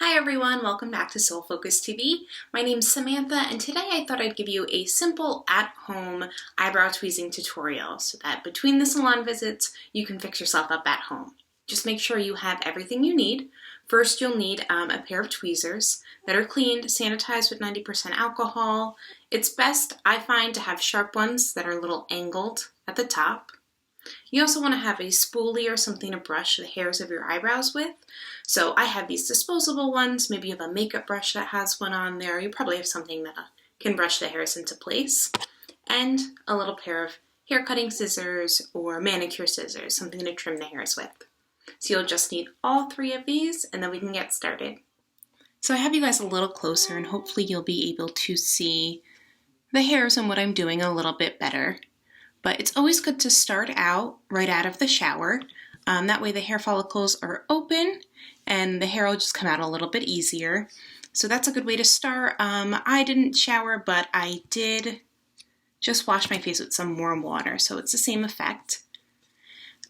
Hi everyone, welcome back to Soul Focus TV. My name's Samantha and today I thought I'd give you a simple at-home eyebrow tweezing tutorial so that between the salon visits you can fix yourself up at home. Just make sure you have everything you need. First you'll need a pair of tweezers that are cleaned, sanitized with 90% alcohol. It's best, I find, to have sharp ones that are a little angled at the top. You also want to have a spoolie or something to brush the hairs of your eyebrows with. So I have these disposable ones. Maybe you have a makeup brush that has one on there. You probably have something that can brush the hairs into place. And a little pair of hair cutting scissors or manicure scissors, something to trim the hairs with. So you'll just need all three of these and then we can get started. So I have you guys a little closer and hopefully you'll be able to see the hairs and what I'm doing a little bit better. But it's always good to start out right out of the shower. That way the hair follicles are open and the hair will just come out a little bit easier. So that's a good way to start. I didn't shower, but I did just wash my face with some warm water, so it's the same effect.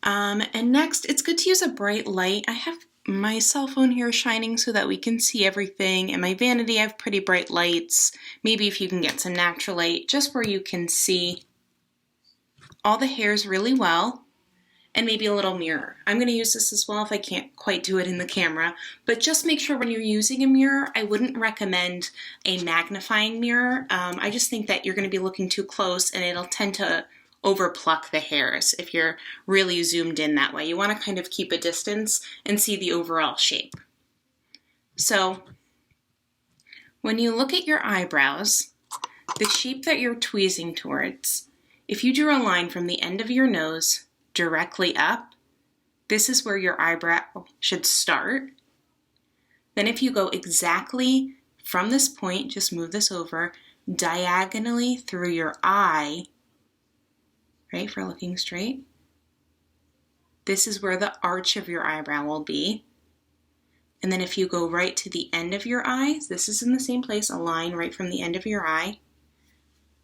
And next, it's good to use a bright light. I have my cell phone here shining so that we can see everything, and my vanity, I have pretty bright lights. Maybe if you can get some natural light, just where you can see all the hairs really well, and maybe a little mirror. I'm going to use this as well if I can't quite do it in the camera, but just make sure when you're using a mirror, I wouldn't recommend a magnifying mirror. I just think that you're going to be looking too close and it'll tend to overpluck the hairs if you're really zoomed in that way. You want to kind of keep a distance and see the overall shape. So when you look at your eyebrows, the shape that you're tweezing towards, if you drew a line from the end of your nose directly up, this is where your eyebrow should start. Then if you go exactly from this point, just move this over, diagonally through your eye, right, for looking straight, this is where the arch of your eyebrow will be. And then if you go right to the end of your eyes, this is in the same place, a line right from the end of your eye,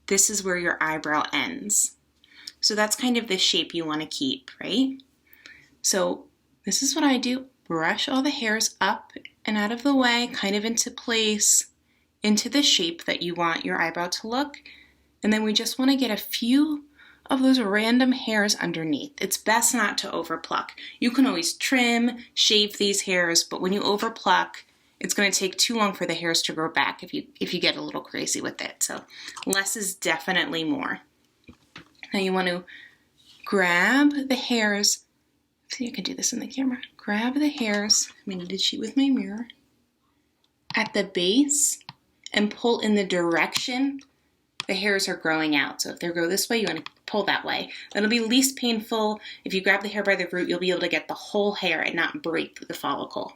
this is where your eyebrow ends. So that's kind of the shape you want to keep, right? So this is what I do. Brush all the hairs up and out of the way, kind of into place, into the shape that you want your eyebrow to look. And then we just want to get a few of those random hairs underneath. It's best not to overpluck. You can always trim, shave these hairs, but when you overpluck, it's going to take too long for the hairs to grow back if you get a little crazy with it. So less is definitely more. Now you want to grab the hairs. See, I can do this in the camera. Grab the hairs. I need to cheat with my mirror. At the base and pull in the direction the hairs are growing out. So if they grow this way, you want to pull that way. That'll be least painful. If you grab the hair by the root, you'll be able to get the whole hair and not break the follicle.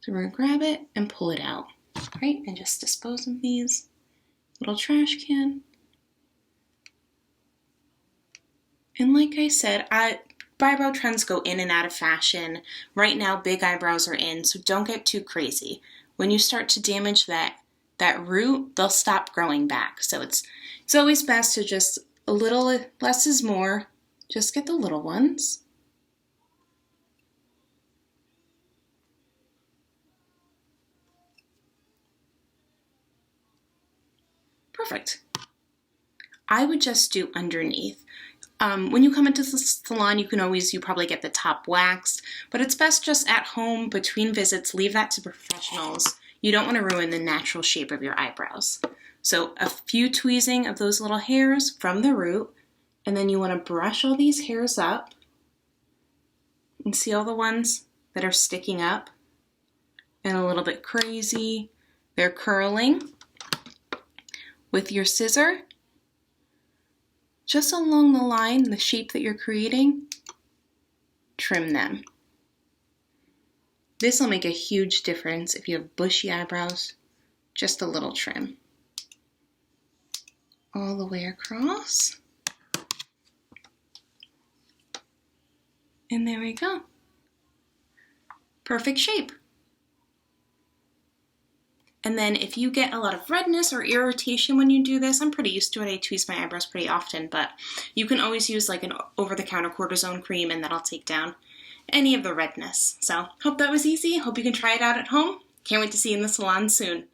So we're going to grab it and pull it out, right? And just dispose of these. Little trash can. And like I said, eyebrow trends go in and out of fashion. Right now, big eyebrows are in, so don't get too crazy. When you start to damage that root, they'll stop growing back. So it's always best to just a little less is more. Just get the little ones. Perfect. I would just do underneath. When you come into the salon, you probably get the top waxed, but it's best just at home between visits, leave that to professionals. You don't want to ruin the natural shape of your eyebrows. So a few tweezing of those little hairs from the root, and then you want to brush all these hairs up. And see all the ones that are sticking up and a little bit crazy. They're curling. With your scissor, just along the line, the shape that you're creating, trim them. This will make a huge difference if you have bushy eyebrows, just a little trim. All the way across. And there we go. Perfect shape. And then if you get a lot of redness or irritation when you do this, I'm pretty used to it. I tweeze my eyebrows pretty often, but you can always use like an over-the-counter cortisone cream and that'll take down any of the redness. So hope that was easy. Hope you can try it out at home. Can't wait to see you in the salon soon.